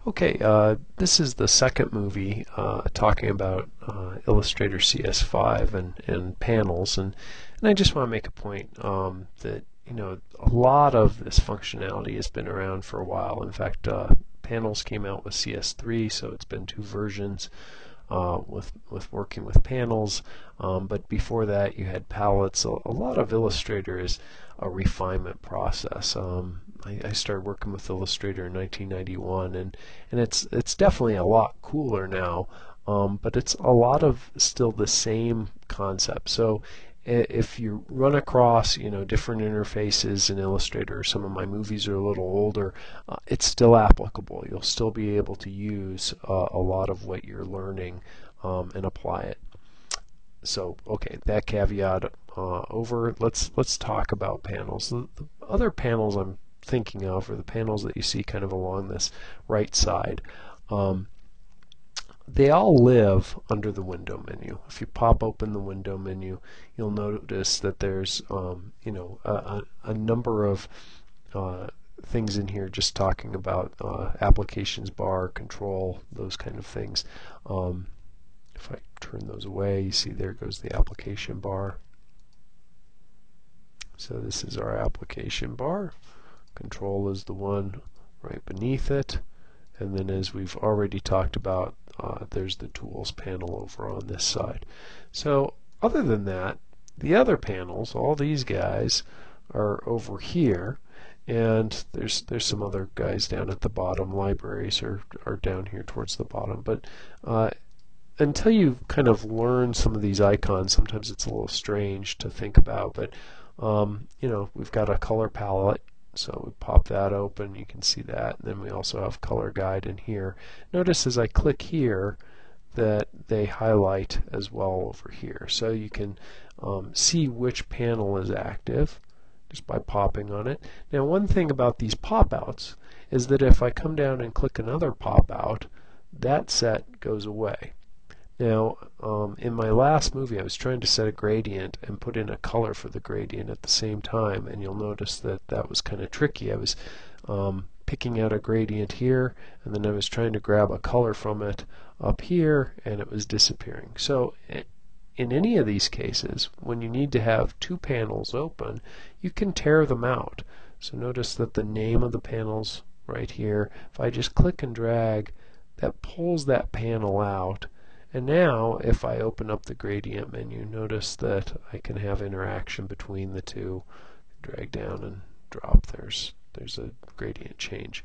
Okay, this is the second movie talking about Illustrator CS5 and panels, and I just want to make a point that a lot of this functionality has been around for a while. In fact, panels came out with CS3, so it's been two versions with working with panels. But before that, you had palettes. A lot of Illustrator is a refinement process. I started working with Illustrator in 1991, and it's definitely a lot cooler now, but it's a lot of still the same concept. So if you run across different interfaces in Illustrator, some of my movies are a little older, it's still applicable. You'll still be able to use a lot of what you're learning and apply it. So okay, that caveat over. Let's talk about panels. The other panels I'm thinking of are the panels that you see kind of along this right side. They all live under the window menu. If you pop open the window menu, you'll notice that there's a number of things in here just talking about applications bar, control, those kind of things. If I turn those away, you see there goes the application bar. So this is our application bar. Control is the one right beneath it. And then as we've already talked about, there's the tools panel over on this side. So other than that, the other panels, all these guys, are over here. And there's some other guys down at the bottom. Libraries are down here towards the bottom. But until you kind of learn some of these icons, sometimes it's a little strange to think about. But we've got a color palette. So we pop that open, you can see that, and then we also have color guide in here. Notice as I click here that they highlight as well over here. So you can see which panel is active just by popping on it. Now one thing about these pop-outs is that if I come down and click another pop-out, that set goes away. Now, in my last movie, I was trying to set a gradient and put in a color for the gradient at the same time, and you'll notice that that was kind of tricky. I was picking out a gradient here, and then I was trying to grab a color from it up here, and it was disappearing. So in any of these cases, when you need to have two panels open, you can tear them out. So notice that the name of the panel's right here. If I just click and drag, that pulls that panel out. And now, if I open up the gradient menu, notice that I can have interaction between the two. Drag down and drop. There's a gradient change.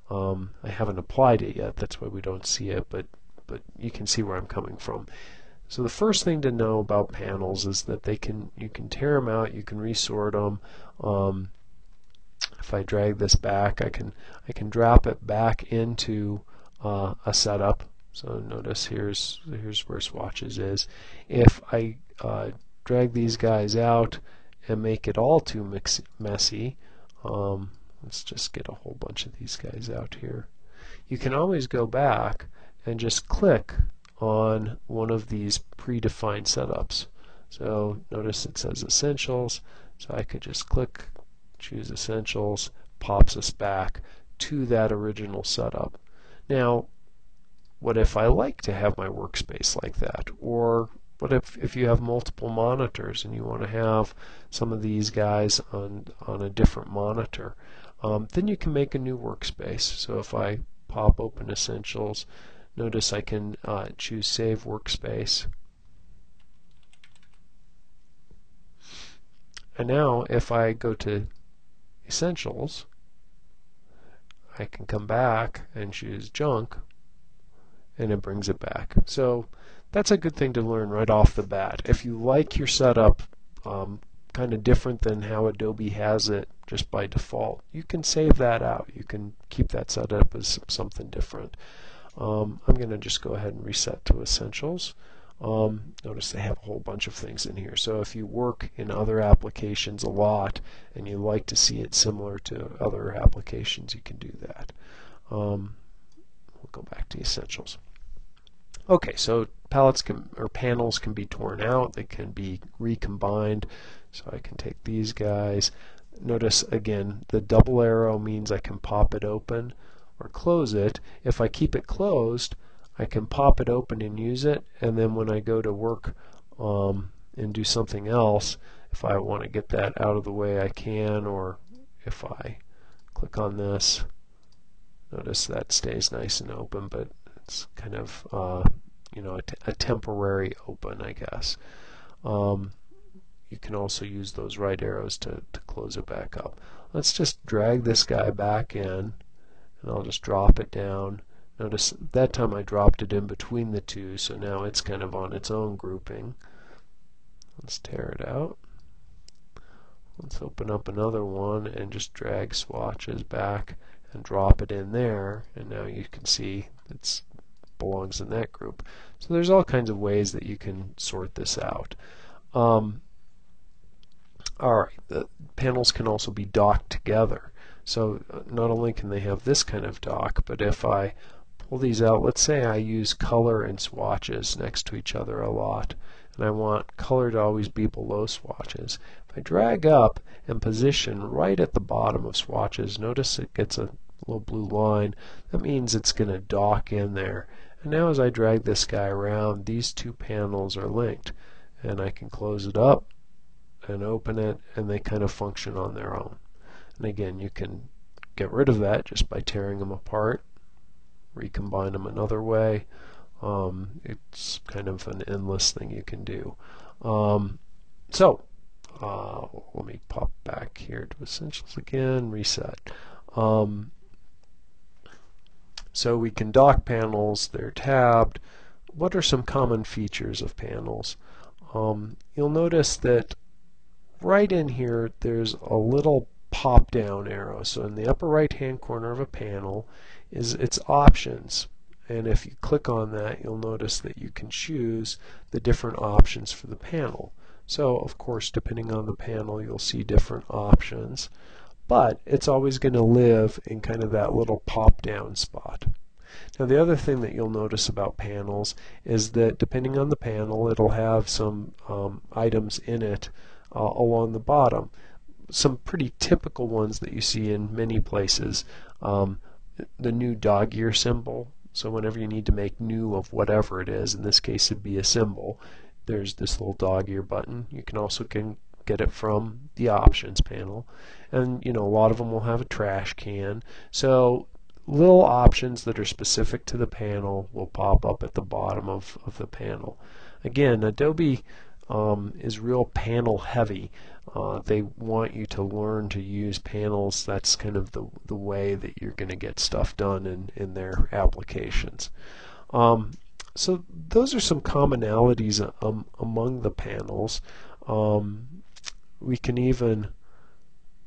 I haven't applied it yet. That's why we don't see it, but you can see where I'm coming from. So the first thing to know about panels is that you can tear them out. You can resort them. If I drag this back, I can drop it back into a setup. So notice here's where swatches is. If I drag these guys out and make it all too messy, let's just get a whole bunch of these guys out here. You can always go back and just click on one of these predefined setups. So notice it says Essentials, so I could just click, choose Essentials, pops us back to that original setup. Now, what if I like to have my workspace like that? Or what if you have multiple monitors and you want to have some of these guys on a different monitor? Then you can make a new workspace. So if I pop open Essentials, notice I can choose Save Workspace. And now if I go to Essentials, I can come back and choose Junk, and it brings it back. So that's a good thing to learn right off the bat. If you like your setup kind of different than how Adobe has it just by default, you can save that out. You can keep that setup as something different. I'm going to just go ahead and reset to Essentials. Notice they have a whole bunch of things in here. So if you work in other applications a lot and you like to see it similar to other applications, you can do that. We'll go back to Essentials. Okay, so panels can be torn out, they can be recombined. So I can take these guys. Notice again, the double arrow means I can pop it open, or close it. If I keep it closed, I can pop it open and use it, and then when I go to work and do something else, if I want to get that out of the way, I can, or if I click on this, notice that stays nice and open, but it's kind of a temporary open, I guess. You can also use those right arrows to close it back up. Let's just drag this guy back in, and I'll just drop it down. Notice that time I dropped it in between the two, so now it's kind of on its own grouping. Let's tear it out. Let's open up another one and just drag swatches back and drop it in there, and now you can see it belongs in that group. So there's all kinds of ways that you can sort this out. Alright, the panels can also be docked together. So not only can they have this kind of dock, but if I pull these out, let's say I use color and swatches next to each other a lot, and I want color to always be below swatches. If I drag up and position right at the bottom of swatches, notice it gets a little blue line. That means it's going to dock in there. And now as I drag this guy around, these two panels are linked, and I can close it up and open it, and they kind of function on their own. And again, you can get rid of that just by tearing them apart, recombine them another way. It's kind of an endless thing you can do. Let me pop back here to Essentials again, reset. So we can dock panels, they're tabbed. What are some common features of panels? You'll notice that right in here there's a little pop down arrow. So in the upper right hand corner of a panel is its options, and if you click on that, you'll notice that you can choose the different options for the panel. So of course, depending on the panel, you'll see different options, but it's always going to live in kind of that little pop down spot. Now the other thing that you'll notice about panels is that depending on the panel, it'll have some items in it along the bottom. Some pretty typical ones that you see in many places. The new dog ear symbol. So whenever you need to make new of whatever it is, in this case it'd be a symbol, there's this little dog ear button. You can also get it from the options panel. And a lot of them will have a trash can. So little options that are specific to the panel will pop up at the bottom of the panel. Again, Adobe is real panel heavy. They want you to learn to use panels. That's kind of the way that you're going to get stuff done in their applications. So those are some commonalities among the panels. We can even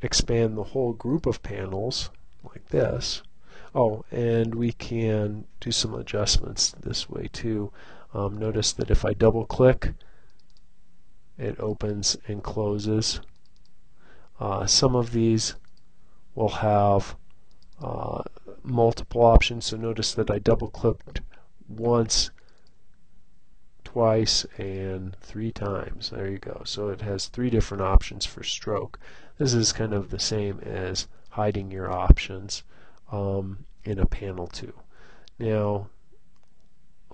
expand the whole group of panels like this. Oh, and we can do some adjustments this way too. Notice that if I double click, it opens and closes. Some of these will have multiple options, so notice that I double clicked once, twice, and 3 times. There you go. So it has 3 different options for stroke. This is kind of the same as hiding your options in a panel too. Now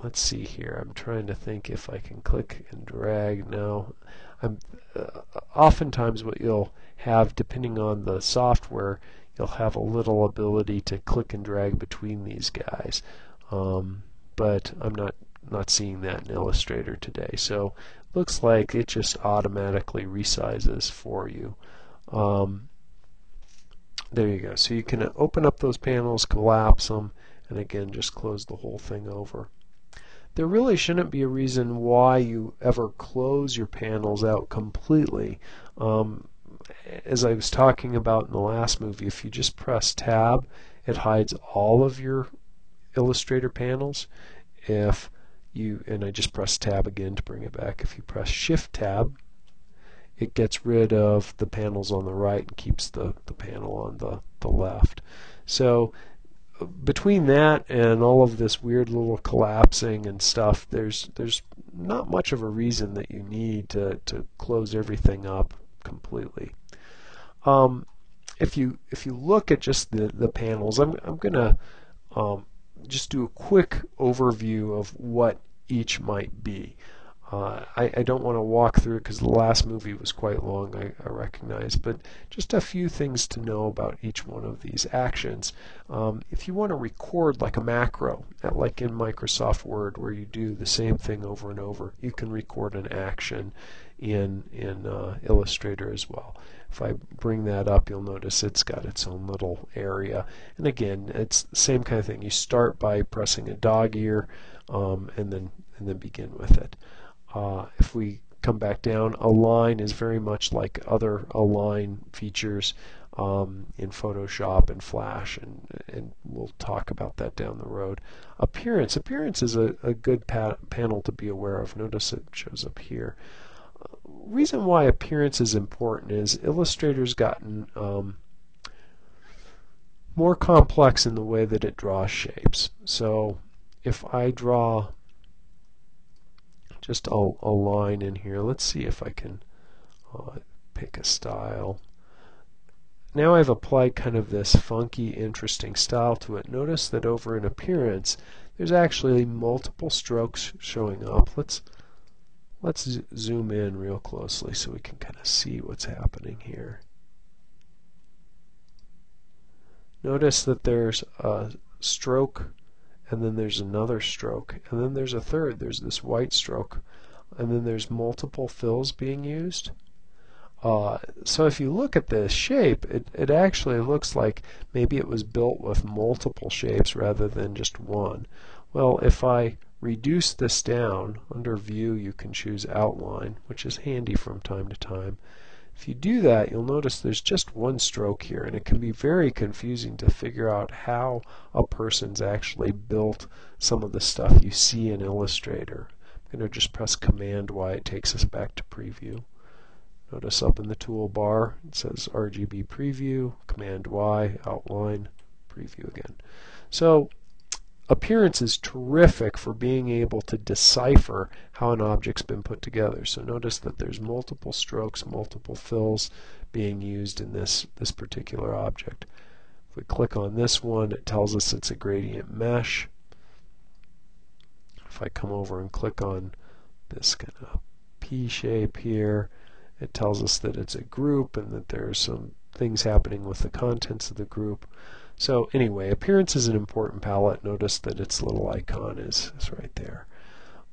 let's see here. I'm trying to think if I can click and drag. No. Oftentimes what you'll have, depending on the software, you'll have a little ability to click and drag between these guys. But I'm not seeing that in Illustrator today. So it looks like it just automatically resizes for you. There you go. So you can open up those panels, collapse them, and again just close the whole thing over. There really shouldn't be a reason why you ever close your panels out completely. As I was talking about in the last movie, if you just press Tab, it hides all of your Illustrator panels. And I just press Tab again to bring it back. If you press Shift Tab, it gets rid of the panels on the right and keeps the panel on the left. So between that and all of this weird little collapsing and stuff, there's not much of a reason that you need to close everything up completely. If you look at just the panels, I'm gonna just do a quick overview of what each might be. I don't want to walk through it because the last movie was quite long, I recognize, but just a few things to know about each one of these actions. If you want to record like a macro, like in Microsoft Word where you do the same thing over and over, you can record an action in Illustrator as well. If I bring that up, you'll notice it's got its own little area. And again, it's the same kind of thing. You start by pressing a dog ear and then begin with it. If we come back down, align is very much like other align features in Photoshop and Flash, and we'll talk about that down the road. Appearance is a good panel to be aware of. Notice it shows up here. Reason why appearance is important is Illustrator's gotten more complex in the way that it draws shapes. So if I draw just a line in here, let's see if I can pick a style. Now I've applied kind of this funky, interesting style to it. Notice that over in appearance, there's actually multiple strokes showing up. Let's zoom in real closely so we can kind of see what's happening here. Notice that there's a stroke, and then there's another stroke, and then there's a third. There's this white stroke, and then there's multiple fills being used. So if you look at this shape, it actually looks like maybe it was built with multiple shapes rather than just one. Well, if I reduce this down, under View you can choose Outline, which is handy from time to time. If you do that, you'll notice there's just one stroke here, and it can be very confusing to figure out how a person's actually built some of the stuff you see in Illustrator. I'm going to just press Command Y. It takes us back to Preview. Notice up in the toolbar it says RGB Preview, Command Y, Outline, Preview again. So appearance is terrific for being able to decipher how an object's been put together. So notice that there's multiple strokes, multiple fills being used in this particular object. If we click on this one, it tells us it's a gradient mesh. If I come over and click on this kind of P shape here, it tells us that it's a group and that there are some things happening with the contents of the group. So anyway, appearance is an important palette. Notice that its little icon is right there.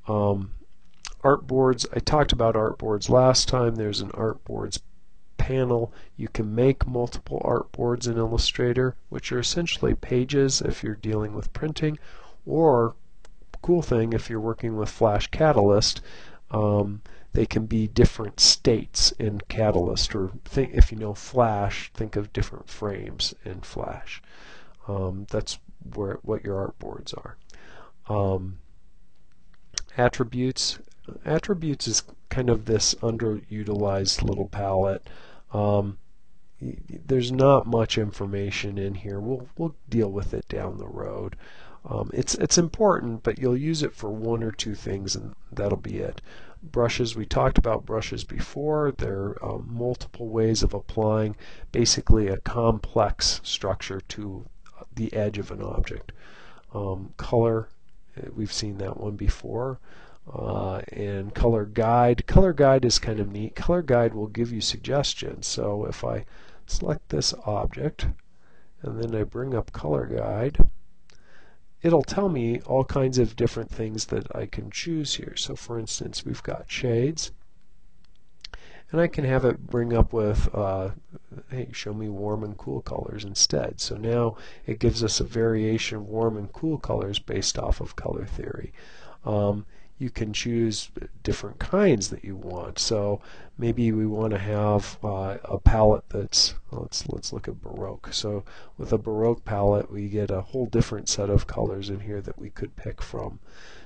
Artboards, I talked about artboards last time. There's an artboards panel. You can make multiple artboards in Illustrator, which are essentially pages if you're dealing with printing, or cool thing if you're working with Flash Catalyst, they can be different states in Catalyst, or if you know Flash, think of different frames in Flash. That's what your artboards are. Attributes is kind of this underutilized little palette. There's not much information in here. We'll deal with it down the road. It's important, but you'll use it for one or two things, and that'll be it. Brushes, we talked about brushes before. There are multiple ways of applying basically a complex structure to the edge of an object. Color, we've seen that one before. And color guide. Color guide is kind of neat. Color guide will give you suggestions. So if I select this object and then I bring up color guide, it'll tell me all kinds of different things that I can choose here. So for instance, we've got shades, and I can have it bring up with hey, show me warm and cool colors instead. So now it gives us a variation of warm and cool colors based off of color theory. You can choose different kinds that you want. So maybe we want to have a palette that's, let's look at Baroque. So with a Baroque palette, we get a whole different set of colors in here that we could pick from.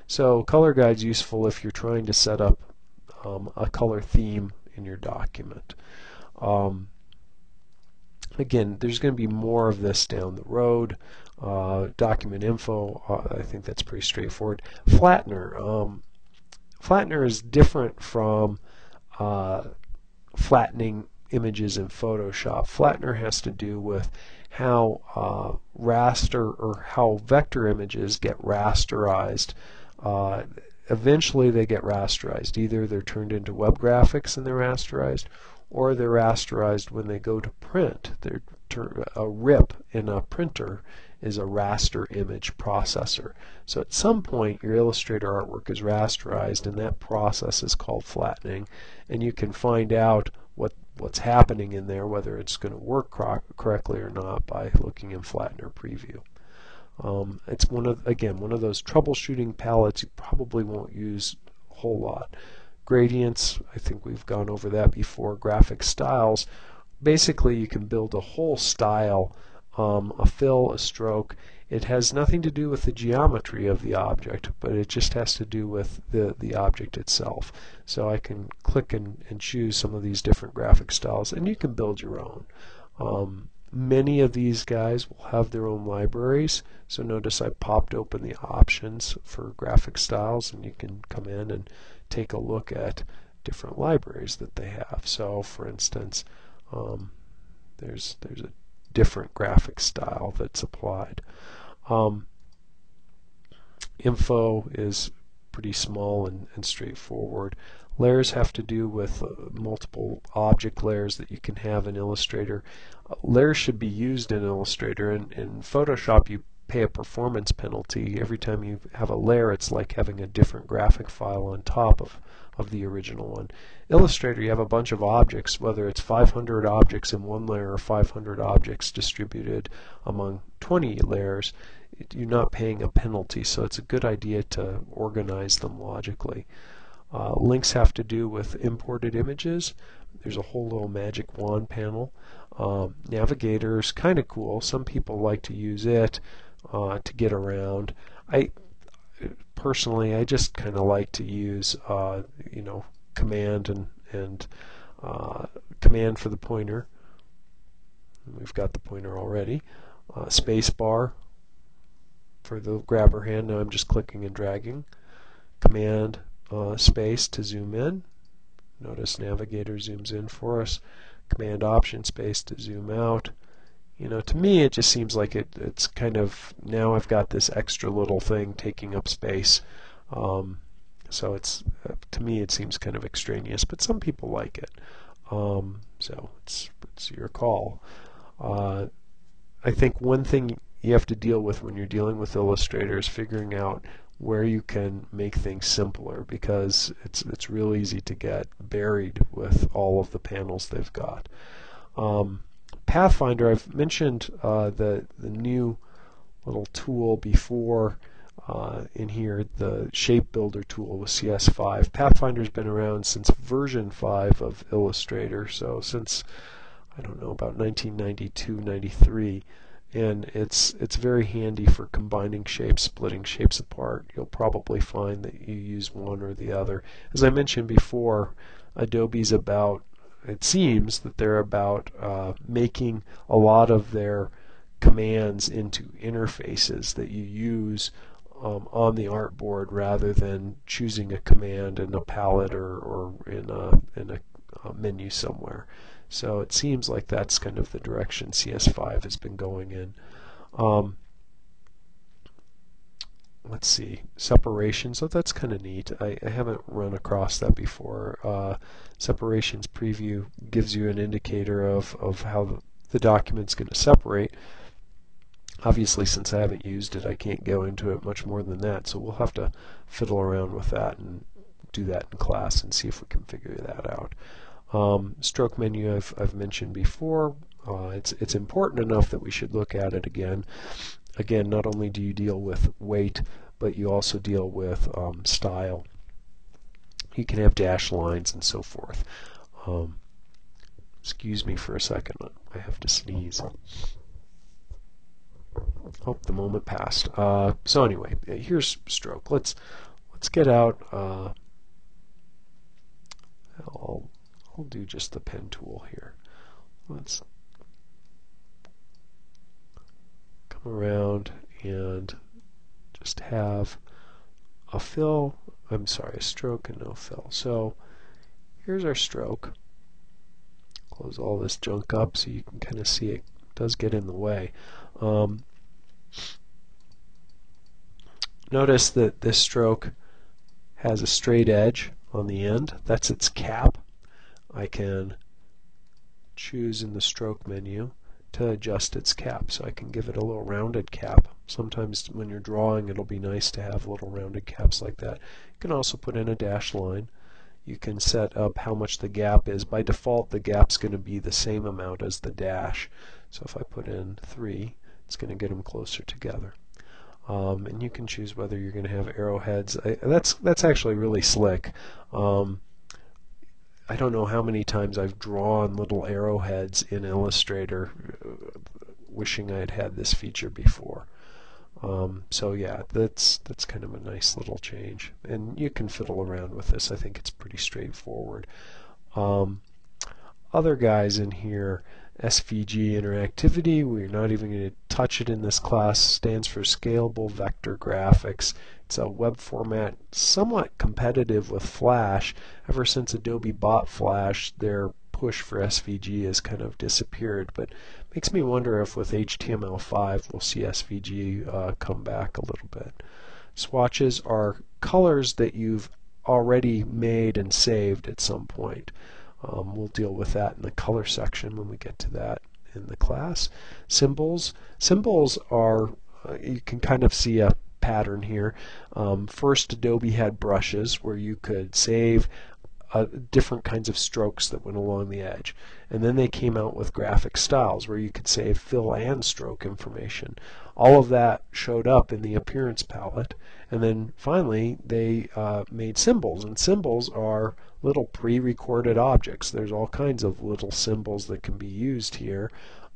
So color guide's useful if you're trying to set up a color theme in your document. Again, there's going to be more of this down the road. Document info, I think that's pretty straightforward. Flattener is different from flattening images in Photoshop. Flattener has to do with how raster or how vector images get rasterized. Eventually they get rasterized. Either they're turned into web graphics and they're rasterized, or they're rasterized when they go to print. A RIP in a printer is a raster image processor. So at some point your Illustrator artwork is rasterized, and that process is called flattening, and you can find out what's happening in there, whether it's going to work correctly or not, by looking in Flattener Preview. It's one of those troubleshooting palettes you probably won't use a whole lot. Gradients, I think we've gone over that before. Graphic styles, basically you can build a whole style, a fill, a stroke. It has nothing to do with the geometry of the object, but it just has to do with the object itself. So I can click and choose some of these different graphic styles, and you can build your own. Many of these guys will have their own libraries. So notice I popped open the options for graphic styles, and you can come in and take a look at different libraries that they have. So for instance, there's a different graphic style that's applied. Info is pretty small and straightforward. Layers have to do with multiple object layers that you can have in Illustrator. Layers should be used in Illustrator. In Photoshop you pay a performance penalty. Every time you have a layer, it's like having a different graphic file on top of the original one. Illustrator, you have a bunch of objects, whether it's 500 objects in one layer or 500 objects distributed among 20 layers, you're not paying a penalty, so it's a good idea to organize them logically. Links have to do with imported images. There's a whole little magic wand panel. Navigator is kind of cool. Some people like to use it to get around. Personally, I just kind of like to use command and command for the pointer. We've got the pointer already. Space bar for the grabber hand. Now I'm just clicking and dragging. Command space to zoom in. Notice Navigator zooms in for us. Command Option space to zoom out. To me it just seems like it's kind of, now I've got this extra little thing taking up space. So it's to me it seems kind of extraneous, but some people like it. So it's your call. I think one thing you have to deal with when you're dealing with Illustrator is figuring out where you can make things simpler, because it's real easy to get buried with all of the panels they've got. Pathfinder, I've mentioned the new little tool before in here, the shape builder tool with CS5. Pathfinder's been around since version 5 of Illustrator, so since, I don't know, about 1992-93. And it's very handy for combining shapes, splitting shapes apart. You'll probably find that you use one or the other. As I mentioned before, Adobe's about, it seems that they're about making a lot of their commands into interfaces that you use on the artboard, rather than choosing a command in a palette or in a menu somewhere. So it seems like that's kind of the direction CS5 has been going in. Let's see, separation. So that's kind of neat. I haven't run across that before. Separations preview gives you an indicator of how the document's going to separate. Obviously, since I haven't used it, I can't go into it much more than that. So we'll have to fiddle around with that and do that in class and see if we can figure that out. Stroke menu I've mentioned before. It's important enough that we should look at it again. Again, not only do you deal with weight, but you also deal with style. You can have dash lines and so forth. Excuse me for a second. I have to sneeze. Oh, the moment passed. So anyway, here's stroke. Let's get out. I'll do just the pen tool here. Let's come around and just have a fill. A stroke and no fill. So here's our stroke. close all this junk up so you can kind of see it does get in the way. Notice that this stroke has a straight edge on the end. That's its cap. I can choose in the stroke menu to adjust its cap, so I can give it a little rounded cap. Sometimes when you're drawing, it'll be nice to have little rounded caps like that. You can also put in a dashed line. You can set up how much the gap is. By default, the gap's going to be the same amount as the dash. So if I put in 3, it's going to get them closer together. And you can choose whether you're going to have arrowheads. That's actually really slick. I don't know how many times I've drawn little arrowheads in Illustrator, wishing I had had this feature before. So yeah, that's kind of a nice little change, and you can fiddle around with this. I think it's pretty straightforward. Other guys in here, SVG interactivity, we're not even going to touch it in this class, stands for Scalable Vector Graphics. It's a web format somewhat competitive with Flash. Ever since Adobe bought Flash, their push for SVG has kind of disappeared, but makes me wonder if with HTML5 we'll see SVG come back a little bit. Swatches are colors that you've already made and saved at some point. We'll deal with that in the color section when we get to that in the class. Symbols are, you can kind of see a pattern here. First, Adobe had brushes where you could save different kinds of strokes that went along the edge. And then they came out with graphic styles where you could save fill and stroke information. All of that showed up in the appearance palette. And then finally they made symbols, and symbols are little pre-recorded objects. There's all kinds of little symbols that can be used here.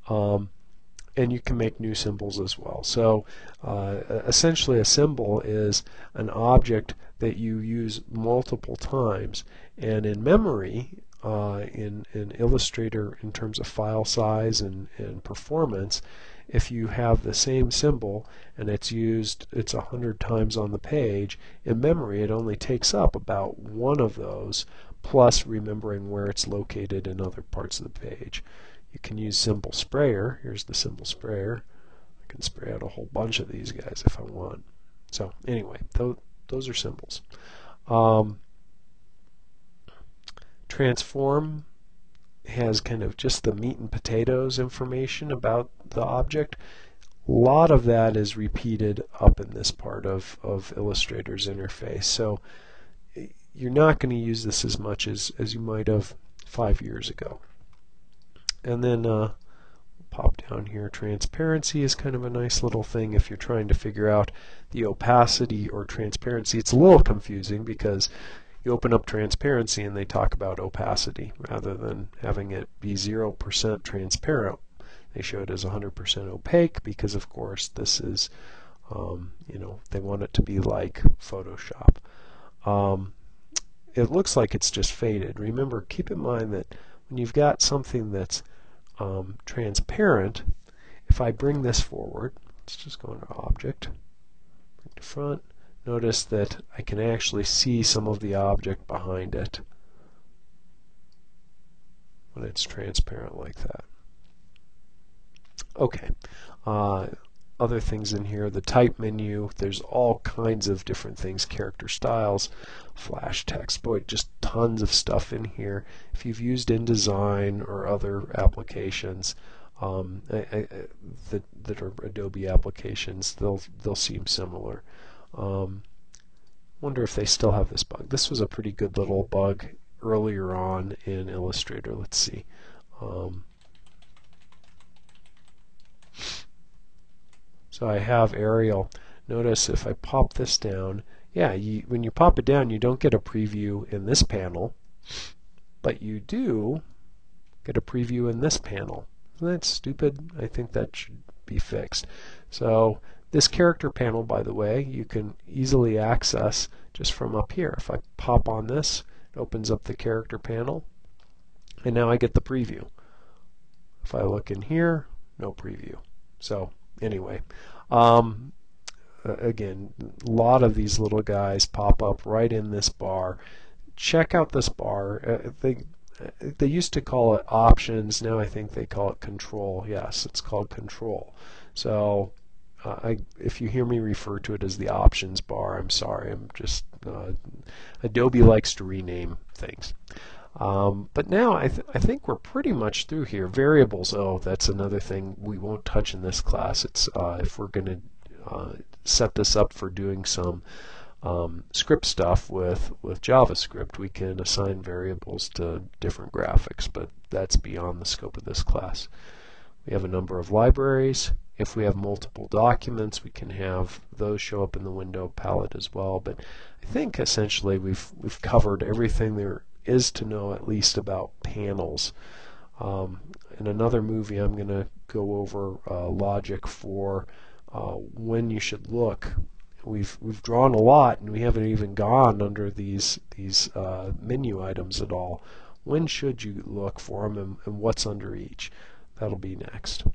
And you can make new symbols as well. So essentially a symbol is an object that you use multiple times, and in memory, in Illustrator, in terms of file size and performance, if you have the same symbol and it's 100 times on the page, in memory it only takes up about one of those, plus remembering where it's located in other parts of the page. You can use symbol sprayer. Here's the symbol sprayer. I can spray out a whole bunch of these guys if I want. So anyway, those are symbols. Transform has kind of just the meat and potatoes information about the object. A lot of that is repeated up in this part of Illustrator's interface. So you're not going to use this as much as you might have 5 years ago. And then pop down here, transparency is kind of a nice little thing if you're trying to figure out the opacity or transparency. It's a little confusing because you open up transparency and they talk about opacity rather than having it be 0% transparent. They show it as 100% opaque because, of course, this is, they want it to be like Photoshop. It looks like it's just faded. Remember, keep in mind that when you've got something that's transparent, if I bring this forward, let's just go into Object, bring to front, notice that I can actually see some of the object behind it when it's transparent like that. Okay. Other things in here, the type menu, there's all kinds of different things, character styles, flash text, boy, just tons of stuff in here. If you've used InDesign or other applications that are Adobe applications, they'll seem similar. Wonder if they still have this bug. This was a pretty good little bug earlier on in Illustrator. Let's see. So I have Arial. Notice if I pop this down, yeah, when you pop it down, you don't get a preview in this panel, but you do get a preview in this panel. Isn't that stupid? I think that should be fixed. So this character panel, by the way, you can easily access just from up here. If I pop on this, it opens up the character panel, and now I get the preview. If I look in here, no preview. So anyway, again, a lot of these little guys pop up right in this bar. Check out this bar. they used to call it options, now I think they call it control. Yes, it's called control. So if you hear me refer to it as the options bar, I'm sorry. I'm just Adobe likes to rename things. But now I think we're pretty much through here. Variables, oh, that's another thing we won't touch in this class. It's if we're going to set this up for doing some script stuff with JavaScript, we can assign variables to different graphics, but that's beyond the scope of this class. We have a number of libraries. If we have multiple documents, we can have those show up in the window palette as well. But I think essentially we've covered everything there is to know, at least about panels. In another movie, I'm going to go over logic for when you should look. We've drawn a lot, and we haven't even gone under these menu items at all. When should you look for them, and what's under each? That'll be next.